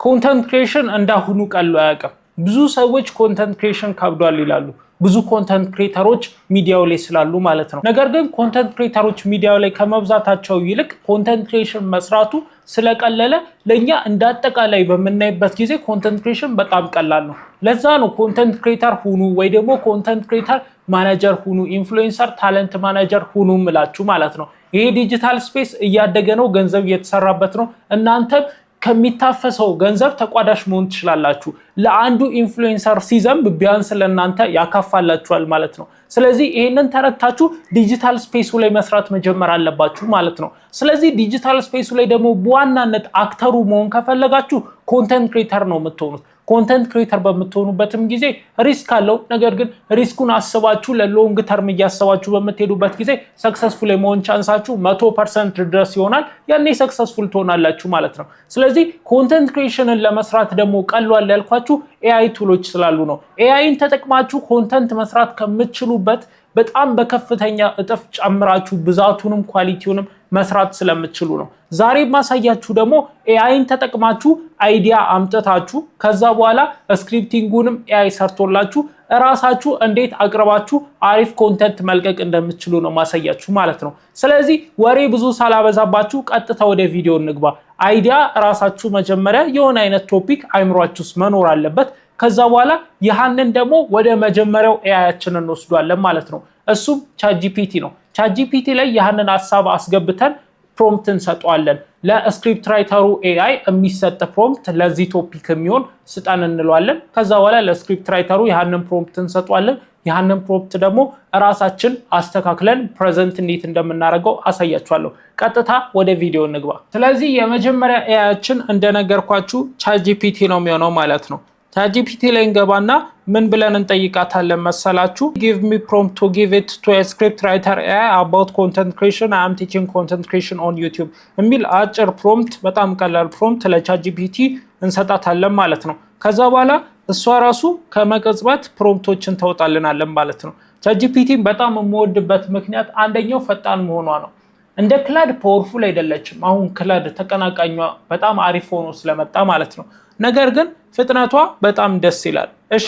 ኮንተንት ክሪኤሽን እንዳሁኑ ቀሎ አያውቅም። ብዙ ሰዎች ኮንተንት ክሪኤሽን ከብዷል ይላሉ። ብዙ ኮንተንት ክሪኤተሮች ሚዲያው ላይ ስላሉ ማለት ነው። ነገር ግን ኮንተንት ክሪኤተሮች ሚዲያው ላይ ከመብዛታቸው ይልቅ ኮንተንት ክሪኤሽን መስራቱ ስለቀለለ ለኛ እንዳጠቃላይ በመናይበት ጊዜ ኮንተንት ክሪኤሽን በጣም ቀላል ነው። ለዛ ነው ኮንተንት ክሪኤተር ሁኑ ወይ ደግሞ ኮንተንት ክሪኤተር ማኔጀር ሁኑ፣ ኢንፍሉዌንሰር ታለንት ማኔጀር ሁኑ ምላችሁ ማለት ነው። ይሄ ዲጂታል ስፔስ እያደገ ነው፣ ገንዘብ እየተሰራበት ነው። እናንተም ከሚታፈሰው ገንዘብ ተቋዳሽ መሆን ትችላላችሁ። ለአንዱ ኢንፍሉዌንሰር ሲዘንብ ቢያንስ ለእናንተ ያካፋላችኋል ማለት ነው። ስለዚህ ይሄንን ተረታችሁ ዲጂታል ስፔሱ ላይ መስራት መጀመር አለባችሁ ማለት ነው። ስለዚህ ዲጂታል ስፔሱ ላይ ደግሞ በዋናነት አክተሩ መሆን ከፈለጋችሁ ኮንተንት ክሪኤተር ነው የምትሆኑት። ኮንተንት ክሪኤተር በምትሆኑበትም ጊዜ ሪስክ አለው። ነገር ግን ሪስኩን አስባችሁ ለሎንግ ተርም እያሰባችሁ በምትሄዱበት ጊዜ ሰክሰስፉል የመሆን ቻንሳችሁ 100% ድረስ ይሆናል። ያኔ ሰክሰስፉል ትሆናላችሁ ማለት ነው። ስለዚህ ኮንተንት ክሪኤሽንን ለመስራት ደግሞ ቀሏል ያልኳችሁ ኤአይ ቱሎች ስላሉ ነው። ኤአይን ተጠቅማችሁ ኮንተንት መስራት ከምትችሉበት በጣም በከፍተኛ እጥፍ ጨምራችሁ ብዛቱንም ኳሊቲውንም መስራት ስለምትችሉ ነው። ዛሬ ማሳያችሁ ደግሞ ኤአይን ተጠቅማችሁ አይዲያ አምጥታችሁ ከዛ በኋላ ስክሪፕቲንጉንም ኤአይ ሰርቶላችሁ እራሳችሁ እንዴት አቅርባችሁ አሪፍ ኮንተንት መልቀቅ እንደምትችሉ ነው ማሳያችሁ ማለት ነው። ስለዚህ ወሬ ብዙ ሳላበዛባችሁ ቀጥታ ወደ ቪዲዮ እንግባ። አይዲያ እራሳችሁ መጀመሪያ የሆነ አይነት ቶፒክ አይምሯችሁ ውስጥ መኖር አለበት። ከዛ በኋላ ያንን ደግሞ ወደ መጀመሪያው ኤአይያችንን እንወስዷለን ማለት ነው። እሱም ቻትጂፒቲ ነው። ቻትጂፒቲ ላይ ያንን ሐሳብ አስገብተን ፕሮምፕት እንሰጣለን። ለስክሪፕት ራይተሩ ኤአይ የሚሰጥ ፕሮምፕት ለዚህ ቶፒክ የሚሆን ስጠን እንለዋለን። ከዛ በኋላ ለስክሪፕት ራይተሩ ያንን ፕሮምፕት እንሰጣለን። ያንን ፕሮምፕት ደግሞ ራሳችን አስተካክለን ፕሬዘንት እንዴት እንደምናደርገው አሳያችኋለሁ። ቀጥታ ወደ ቪዲዮ እንግባ። ስለዚህ የመጀመሪያ ኤአይያችን እንደነገርኳችሁ ቻትጂፒቲ ነው የሚሆነው ማለት ነው። ቻትጂፒቲ ላይ እንገባና ምን ብለን እንጠይቃታለን መሰላችሁ? give me prompt to give it to a script writer AI about content creation. I am teaching content creation on YouTube የሚል አጭር ፕሮምፕት፣ በጣም ቀላል ፕሮምፕት ለቻትጂፒቲ እንሰጣታለን ማለት ነው። ከዛ በኋላ እሷ ራሱ ከመቀጽበት ፕሮምፕቶችን ታወጣልናለን ማለት ነው። ቻትጂፒቲ በጣም የምወድበት ምክንያት አንደኛው ፈጣን መሆኗ ነው። እንደ ክላድ ፓወርፉል አይደለችም። አሁን ክላድ ተቀናቃኟ በጣም አሪፍ ሆኖ ስለመጣ ማለት ነው። ነገር ግን ፍጥነቷ በጣም ደስ ይላል። እሺ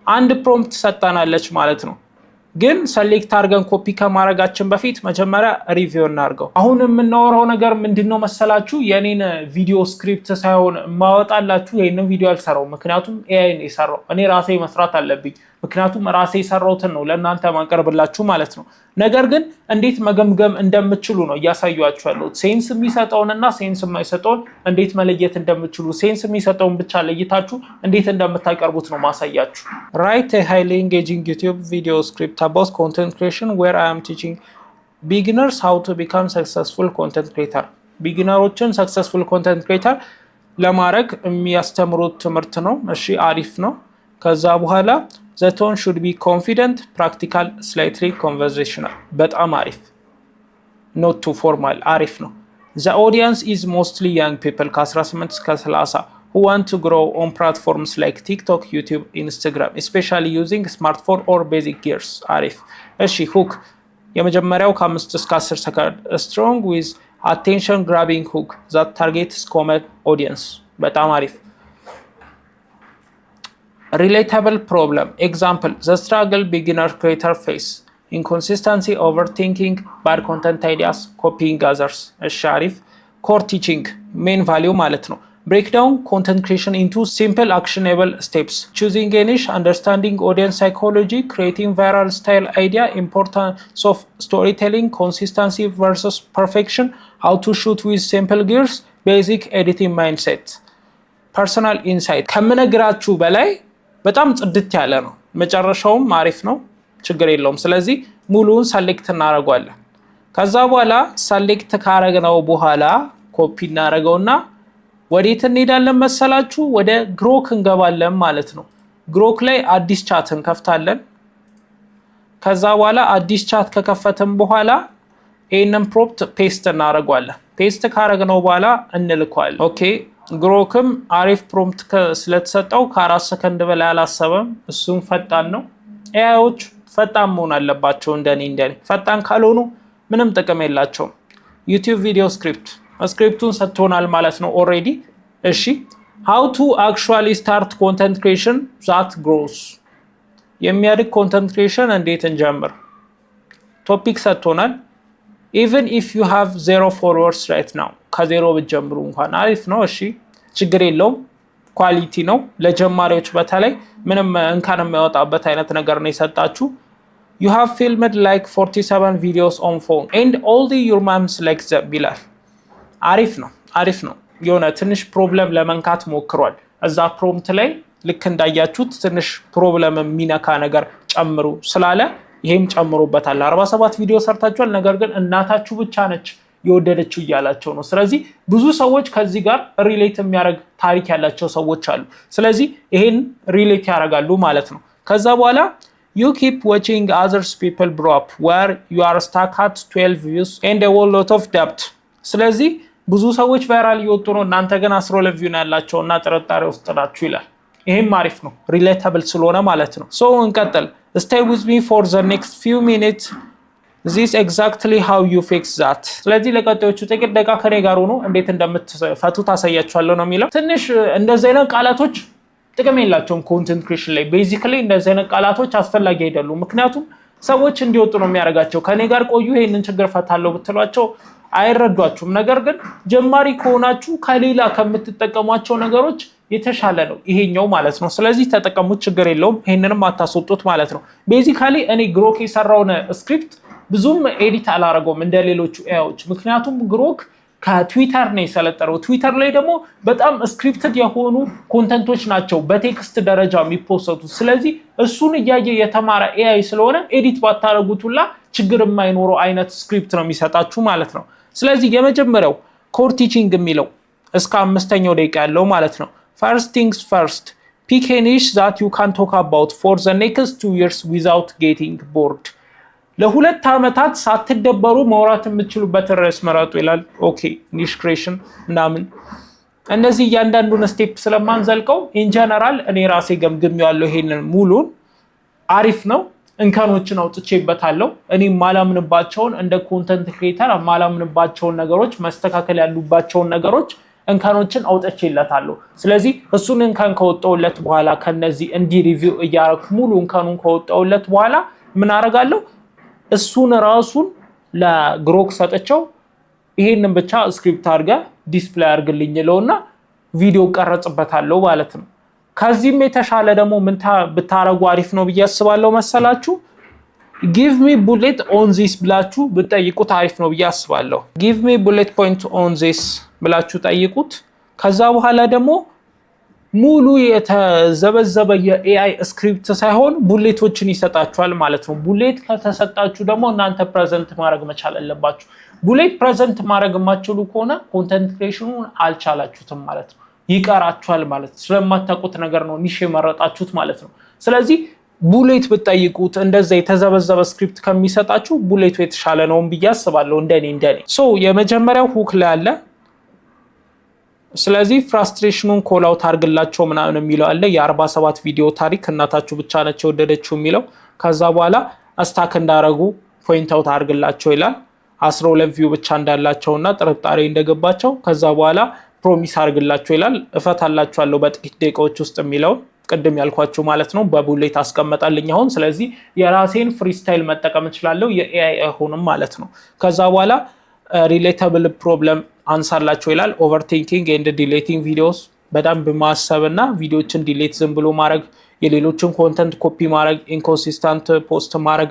አንድ ፕሮምፕት ሰጣናለች ማለት ነው። ግን ሰሌክት አድርገን ኮፒ ከማድረጋችን በፊት መጀመሪያ ሪቪው እናድርገው። አሁን የምናወራው ነገር ምንድነው መሰላችሁ? የኔን ቪዲዮ ስክሪፕት ሳይሆን ማወጣላችሁ ይሄንን ቪዲዮ አልሰራው፣ ምክንያቱም ኤአይ ነው የሰራው። እኔ ራሴ መስራት አለብኝ፣ ምክንያቱም ራሴ የሰራውትን ነው ለእናንተ ማቀርብላችሁ ማለት ነው። ነገር ግን እንዴት መገምገም እንደምትችሉ ነው እያሳያችሁ ያለው። ሴንስ የሚሰጠውንና ሴንስ የማይሰጠውን እንዴት መለየት እንደምትችሉ፣ ሴንስ የሚሰጠውን ብቻ ለይታችሁ እንዴት እንደምታቀርቡት ነው ማሳያችሁ። Write a highly engaging YouTube video script about content creation where I am teaching beginners how to become successful content creator. ቢጊነሮችን ሰክሰስፉል ኮንተንት ክሬተር ለማድረግ የሚያስተምሩት ትምህርት ነው። እሺ አሪፍ ነው። ከዛ በኋላ the tone should be confident, practical, slightly conversational. በጣም አሪፍ። not too formal። አሪፍ ነው። the audience is mostly young people ከ18 እስከ 30 who want to grow on platforms like TikTok, YouTube, Instagram, especially using smartphone or basic gears. አሪፍ። እሺ hook የመጀመሪያው ከ5 እስከ 10 ሰከንድ strong with attention grabbing hook that targets common audience. በጣም አሪፍ። relatable problem example the struggle beginner creator face inconsistency, overthinking, bad content ideas, copying others. እሺ አሪፍ። core teaching main value ማለት ነው። break down content creation into simple actionable steps, choosing a niche, understanding audience psychology, creating viral style idea, importance of storytelling, consistency versus perfection, how to shoot with simple gears, basic editing mindset, personal insight። ከምነግራችሁ በላይ በጣም ጽድት ያለ ነው። መጨረሻውም አሪፍ ነው፣ ችግር የለውም። ስለዚህ ሙሉውን ሰሌክት እናደርጋለን። ከዛ በኋላ ሰሌክት ካረግነው በኋላ ኮፒ እናደርገውና ወዴት እንሄዳለን መሰላችሁ? ወደ ግሮክ እንገባለን ማለት ነው። ግሮክ ላይ አዲስ ቻት እንከፍታለን። ከዛ በኋላ አዲስ ቻት ከከፈትን በኋላ ይሄንን ፕሮምፕት ፔስት እናደርጋለን። ፔስት ካረግነው በኋላ እንልኳለን። ኦኬ ግሮክም አሪፍ ፕሮምፕት ስለተሰጠው ከ4 ሰከንድ በላይ አላሰበም። እሱም ፈጣን ነው። ኤአይዎች ፈጣን መሆን አለባቸው። እንደኔ ፈጣን ካልሆኑ ምንም ጥቅም የላቸውም። ዩቲዩብ ቪዲዮ ስክሪፕቱን ሰጥቶናል ማለት ነው ኦሬዲ። እሺ how to actually start content creation that grows የሚያድግ content creation እንዴት እንጀምር ቶፒክ ሰጥቶናል even if you have 0 followers right now ከዜሮ ብትጀምሩ እንኳን አሪፍ ነው እሺ ችግር የለውም ኳሊቲ ነው ለጀማሪዎች በተለይ ምንም እንካን የማይወጣበት አይነት ነገር ነው የሰጣችሁ you have filmed like 47 videos on phone and all your moms like them ይላል አሪፍ ነው የሆነ ትንሽ ፕሮብለም ለመንካት ሞክሯል እዛ ፕሮምፕት ላይ ልክ እንዳያችሁት ትንሽ ፕሮብለም የሚነካ ነገር ጨምሩ ስላለ ይሄም ጨምሮበታል 47 ቪዲዮ ሰርታችኋል ነገር ግን እናታችሁ ብቻ ነች የወደደችው ያላቸው ነው ስለዚህ ብዙ ሰዎች ከዚህ ጋር ሪሌት የሚያደርግ ታሪክ ያላቸው ሰዎች አሉ ስለዚህ ይሄን ሪሌት ያደርጋሉ ማለት ነው ከዛ በኋላ you keep watching others people grow up where you are stuck at 12 views and a whole lot of debt ስለዚህ ብዙ ሰዎች ቫይራል ይወጡ ነው እናንተ ግን 12 ቪው ያላቸው እና ጥርጣሬ ውስጥ ናችሁ ይላል ይሄም አሪፍ ነው ሪሌተብል ስለሆነ ማለት ነው so እንቀጥል stay with me for the next few minutes this exactly how you fix that ስለዚህ ለቀጣዮቹ ጥቂት ደቂቃ ከኔ ጋር ሆኖ እንዴት እንደምትፈቱ ታሳያችኋለሁ ነው የሚለው ትንሽ እንደዚህ አይነት ቃላቶች ጥቅም የላቸውም ኮንቴንት ክሪኤሽን ላይ ቤዚካሊ እንደዚህ አይነት ቃላቶች አስፈላጊ አይደሉም ምክንያቱም ሰዎች እንዲወጡ ነው የሚያደርጋቸው ከኔ ጋር ቆዩ ይሄንን ችግር ፈታለሁ ብትሏቸው አይረዷችሁም ነገር ግን ጀማሪ ከሆናችሁ ከሌላ ከምትጠቀሟቸው ነገሮች የተሻለ ነው ይሄኛው ማለት ነው ስለዚህ ተጠቀሙት ችግር የለውም ይሄንንም አታስወጡት ማለት ነው ቤዚካሊ እኔ ግሮክ የሰራውን ስክሪፕት ብዙም ኤዲት አላረገውም እንደሌሎቹ ኤአይዎች ምክንያቱም ግሮክ ከትዊተር ነው የሰለጠነው ትዊተር ላይ ደግሞ በጣም ስክሪፕትድ የሆኑ ኮንተንቶች ናቸው በቴክስት ደረጃ የሚፖስቱት ስለዚህ እሱን እያየ የተማረ ኤአይ ስለሆነ ኤዲት ባታረጉትላ ችግር የማይኖረው አይነት ስክሪፕት ነው የሚሰጣችሁ ማለት ነው ስለዚህ የመጀመሪያው ኮር ቲቺንግ የሚለው እስከ 5ኛው ደቂቃ ያለው ማለት ነው first things first pick a niche that you can talk about for the next 2 years without getting bored ለሁለት አመታት ሳትደበሩ ማውራት የምትችሉበት ርዕስ መረጡ ይላል ኦኬ ኒሽ ክሬሽን ናምን እነዚህ እያንዳንዱን ስቴፕ ስለማንዘልቀው ኢን ጀነራል እኔ ራሴ ገምግሜዋለሁ ይሄንን ሙሉን አሪፍ ነው እንከኖችን አውጥቼበታለሁ እኔ ማላምንባቸውን እንደ ኮንተንት ክሬተር ማላምንባቸውን ነገሮች መስተካከል ያሉባቸውን ነገሮች እንከኖችን አውጥቼለታለሁ ስለዚህ እሱን እንከን ከወጣውለት በኋላ ከነዚህ እንዲ ሪቪው እያረኩ ሙሉ እንከኑን ከወጣውለት በኋላ ምን አረጋለሁ እሱን ራሱን ለግሮክ ሰጥቼው ይሄንን ብቻ ስክሪፕት አድርጋ ዲስፕሌይ አድርግልኝ ይለውና ቪዲዮ ቀርጽበታለሁ ማለት ነው ከዚህም የተሻለ ደግሞ ምን ብታረጉ አሪፍ ነው በያስባለሁ መሰላችሁ give me bullet on this ብላችሁ ብትጠይቁት አሪፍ ነው በያስባለሁ give me bullet point on this ብላችሁ ጠይቁት ከዛ በኋላ ደግሞ ሙሉ የተዘበዘበ የኤአይ ስክሪፕት ሳይሆን ቡሌቶችን ይሰጣችኋል ማለት ነው ቡሌት ከተሰጣችሁ ደግሞ እናንተ ፕሬዘንት ማድረግ መቻል አለባችሁ ቡሌት ፕሬዘንት ማድረግ የማትችሉ ከሆነ ኮንተንት ክሪኤሽኑን አልቻላችሁትም ማለት ነው ይቀራችኋል ማለት ስለማታውቁት ነገር ነው ኒሽ የመረጣችሁት ማለት ነው ስለዚህ ቡሌት ብትጠይቁት እንደዛ የተዘበዘበ ስክሪፕት ከሚሰጣችሁ ቡሌቱ የተሻለ ነው ብያስባለሁ እንደኔ ሶ የመጀመሪያው ሁክ ላይ አለ ስለዚህ ፍራስትሬሽኑን ኮል አውት አርግላቸው ምናምን የሚለው አለ የ47 ቪዲዮ ታሪክ እናታችሁ ብቻ ነች ወደደችው የሚለው ከዛ በኋላ አስታክ እንዳረጉ ፖይንት አውት አርግላቸው ይላል 12 ቪው ብቻ እንዳላቸውና ጥርጣሬ እንደገባቸው ከዛ በኋላ ፕሮሚስ አርግላቸው ይላል እፈታላችኋለሁ በጥቂት ደቂቃዎች ውስጥ የሚለው ቅድም ያልኳችሁ ማለት ነው በቡሌት አስቀመጣልኝ አሁን ስለዚህ የራሴን ፍሪስታይል መጠቀም እችላለሁ የኤአይ አይሆንም ማለት ነው ከዛ በኋላ ሪሌተብል ፕሮብለም አንሳላችሁ ይላል ኦቨርቲንኪንግ ኤንድ ዲሌቲንግ ቪዲዮስ በጣም በማሰብና ቪዲዮችን ዲሌት ዝም ብሎ ማድረግ የሌሎችን ኮንተንት ኮፒ ማድረግ ኢንኮንሲስተንት ፖስት ማድረግ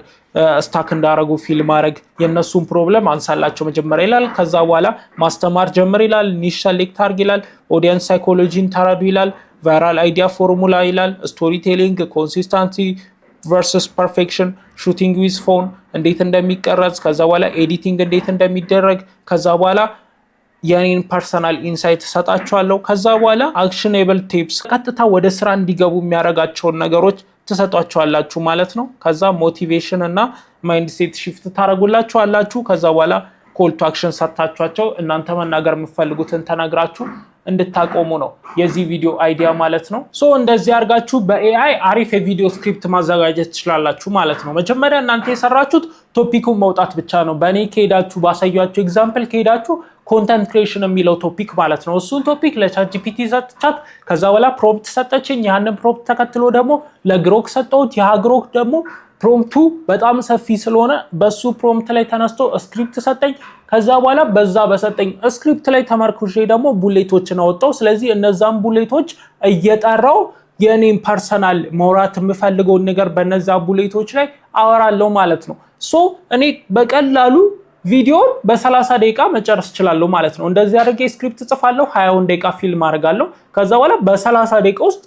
ስታክ እንዳረጉ ፊል ማድረግ የነሱን ፕሮብለም አንሳላችሁ መጀመሪያ ይላል ከዛ በኋላ ማስተማር ጀምር ይላል ኒሽ ሴሌክት አድርግ ይላል ኦዲየንስ ሳይኮሎጂን ተረዱ ይላል ቫይራል አይዲያ ፎርሙላ ይላል ስቶሪ ቴሊንግ ኮንሲስተንሲ versus perfection shooting with phone እንዴት እንደሚቀረጽ ከዛ በኋላ ኤዲቲንግ እንዴት እንደሚደረግ ከዛ በኋላ የኔን ፐርሰናል ኢንሳይት ሰጣችኋለሁ ከዛ በኋላ አክሽኔብል ቲፕስ ቀጥታ ወደ ስራ እንዲገቡ የሚያረጋቸው ነገሮች ተሰጣችኋላችሁ ማለት ነው ከዛ ሞቲቬሽን እና ማይንድሴት ሺፍት ታረጉላችኋላችሁ ከዛ በኋላ ኮል ቱ አክሽን ሰጣችኋቸው እናንተ መናገር የምትፈልጉትን ተናግራችሁ እንድታቆሙ ነው የዚህ ቪዲዮ አይዲያ ማለት ነው ሶ እንደዚህ አርጋችሁ በኤአይ አሪፍ የቪዲዮ ስክሪፕት ማዘጋጀት ትችላላችሁ ማለት ነው መጀመሪያ እናንተ የሰራችሁት ቶፒኩን መውጣት ብቻ ነው። በእኔ ከሄዳችሁ ባሳያችሁ ኤግዛምፕል ከሄዳችሁ ኮንተንት ክሬሽን የሚለው ቶፒክ ማለት ነው። እሱን ቶፒክ ለቻትጂፒቲ ሰጥቻት ከዛ በኋላ ፕሮምፕት ሰጠችኝ። ያንን ፕሮምፕት ተከትሎ ደግሞ ለግሮክ ሰጠሁት። ያ ግሮክ ደግሞ ፕሮምፕቱ በጣም ሰፊ ስለሆነ በሱ ፕሮምፕት ላይ ተነስቶ ስክሪፕት ሰጠኝ። ከዛ በኋላ በዛ በሰጠኝ ስክሪፕት ላይ ተመርኩሼ ደግሞ ቡሌቶችን አወጣው። ስለዚህ እነዛን ቡሌቶች እየጠራው የኔን ፐርሰናል መውራት የምፈልገውን ነገር በነዛ ቡሌቶች ላይ አወራለሁ ማለት ነው። ሶ እኔ በቀላሉ ቪዲዮን በ30 ደቂቃ መጨረስ እችላለሁ ማለት ነው። እንደዚህ አድርጌ ስክሪፕት ጽፋለሁ፣ 20 ደቂቃ ፊልም አድርጋለሁ። ከዛ በኋላ በ30 ደቂቃ ውስጥ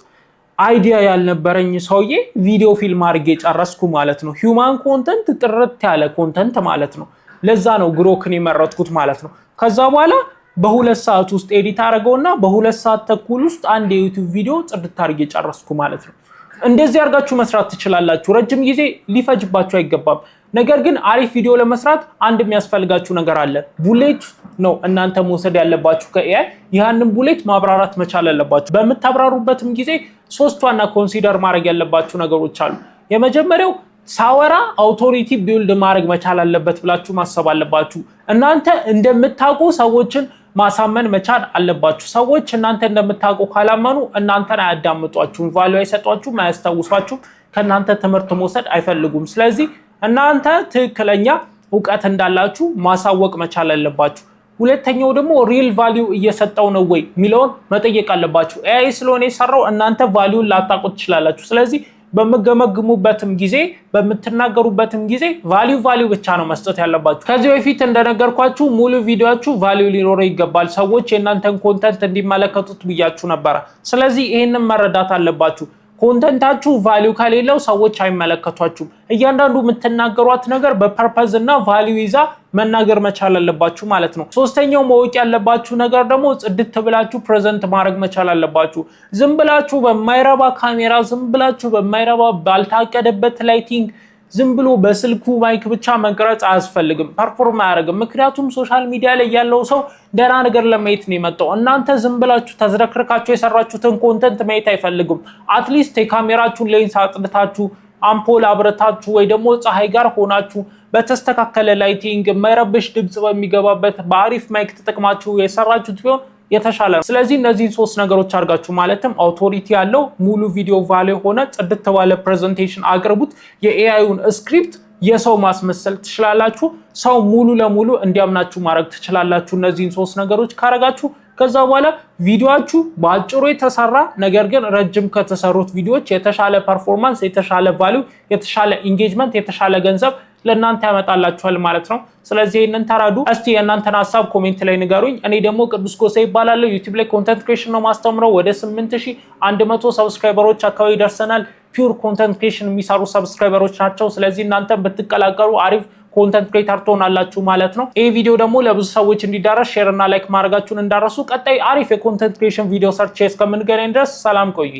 አይዲያ ያልነበረኝ ሰውዬ ቪዲዮ ፊልም አድርጌ ጨረስኩ ማለት ነው። ሂውማን ኮንተንት ጥርት ያለ ኮንተንት ማለት ነው። ለዛ ነው ግሮክን የመረጥኩት ማለት ነው። ከዛ በኋላ በ2 ሰዓት ውስጥ ኤዲት አደረገውና በ2 ሰዓት ተኩል ውስጥ አንድ የዩቲዩብ ቪዲዮ ጽድት አድርጌ ጨረስኩ ማለት ነው። እንደዚህ አድርጋችሁ መስራት ትችላላችሁ። ረጅም ጊዜ ሊፈጅባችሁ አይገባም። ነገር ግን አሪፍ ቪዲዮ ለመስራት አንድ የሚያስፈልጋችሁ ነገር አለ። ቡሌት ነው እናንተ መውሰድ ያለባችሁ ከኤአይ። ያንን ቡሌት ማብራራት መቻል አለባችሁ። በምታብራሩበትም ጊዜ 3 ዋና ኮንሲደር ማድረግ ያለባችሁ ነገሮች አሉ። የመጀመሪያው ሳወራ አውቶሪቲ ቢልድ ማድረግ መቻል አለበት ብላችሁ ማሰብ አለባችሁ። እናንተ እንደምታውቁ ሰዎችን ማሳመን መቻል አለባችሁ። ሰዎች እናንተ እንደምታውቁ ካላመኑ እናንተን አያዳምጧችሁም፣ ቫልዩ አይሰጧችሁም፣ አያስታውሷችሁም፣ ከእናንተ ትምህርት መውሰድ አይፈልጉም። ስለዚህ እናንተ ትክክለኛ እውቀት እንዳላችሁ ማሳወቅ መቻል አለባችሁ። ሁለተኛው ደግሞ ሪል ቫልዩ እየሰጠው ነው ወይ የሚለውን መጠየቅ አለባችሁ። ኤአይ ስለሆነ የሰራው እናንተ ቫልዩን ላታውቁት ትችላላችሁ። ስለዚህ በመገመግሙበትም ጊዜ በመተናገሩበትም ጊዜ ቫልዩ ብቻ ነው መስጠት ያለባችሁ። ከዚህ በፊት እንደነገርኳችሁ ሙሉ ቪዲዮአችሁ ቫልዩ ሊኖረው ይገባል። ሰዎች የእናንተን ኮንተንት እንዲመለከቱት ብያችሁ ነበር። ስለዚህ ይሄንን መረዳት አለባችሁ። ኮንተንታችሁ ቫልዩ ከሌለው ሰዎች አይመለከቷችሁም። እያንዳንዱ የምትናገሯት ነገር በፐርፐዝ እና ቫልዩ ይዛ መናገር መቻል አለባችሁ ማለት ነው። ሶስተኛው ማወቅ ያለባችሁ ነገር ደግሞ ጽድት ብላችሁ ፕሬዘንት ማድረግ መቻል አለባችሁ። ዝም ብላችሁ በማይረባ ካሜራ፣ ዝም ብላችሁ በማይረባ ባልታቀደበት ላይቲንግ፣ ዝም ብሎ በስልኩ ማይክ ብቻ መቅረጽ አያስፈልግም። ፐርፎርም አያደርግም። ምክንያቱም ሶሻል ሚዲያ ላይ ያለው ሰው ደህና ነገር ለማየት ነው የመጣው። እናንተ ዝም ብላችሁ ተዝረክርካችሁ የሰራችሁትን ኮንተንት ማየት አይፈልጉም። አትሊስት የካሜራችሁን ሌንስ አጽድታችሁ አምፖል አብረታችሁ ወይ ደግሞ ፀሐይ ጋር ሆናችሁ በተስተካከለ ላይቲንግ የማይረብሽ ድምጽ በሚገባበት በአሪፍ ማይክ ተጠቅማችሁ የሰራችሁት ቢሆን የተሻለ ነው። ስለዚህ እነዚህን 3 ነገሮች አድርጋችሁ ማለትም አውቶሪቲ ያለው ሙሉ ቪዲዮ ቫልዩ ሆነ ጽድት ባለ ፕሬዘንቴሽን አቅርቡት። የኤአይውን ስክሪፕት የሰው ማስመሰል ትችላላችሁ። ሰው ሙሉ ለሙሉ እንዲያምናችሁ ማድረግ ትችላላችሁ። እነዚህን 3 ነገሮች ካረጋችሁ ከዛ በኋላ ቪዲዮአችሁ በአጭሩ የተሰራ ነገር ግን ረጅም ከተሰሩት ቪዲዮዎች የተሻለ ፐርፎርማንስ፣ የተሻለ ቫልዩ፣ የተሻለ ኢንጌጅመንት፣ የተሻለ ገንዘብ ለእናንተ ያመጣላችኋል ማለት ነው። ስለዚህ ይሄንን ተራዱ። እስቲ የእናንተን ሀሳብ ኮሜንት ላይ ንገሩኝ። እኔ ደግሞ ቅዱስ ጎሳዬ ይባላለሁ። ዩቲዩብ ላይ ኮንተንት ክሬሽን ነው ማስተምረው። ወደ 8100 ሰብስክራይበሮች አካባቢ ደርሰናል። ፒውር ኮንተንት ክሬሽን የሚሰሩ ሰብስክራይበሮች ናቸው። ስለዚህ እናንተ ብትቀላቀሉ አሪፍ ኮንተንት ክሬተር ትሆናላችሁ ማለት ነው። ይሄ ቪዲዮ ደግሞ ለብዙ ሰዎች እንዲዳረስ ሼር እና ላይክ ማድረጋችሁን እንዳረሱ። ቀጣይ አሪፍ የኮንተንት ክሬሽን ቪዲዮ ሰርች እስከምንገናኝ ድረስ ሰላም ቆዩ።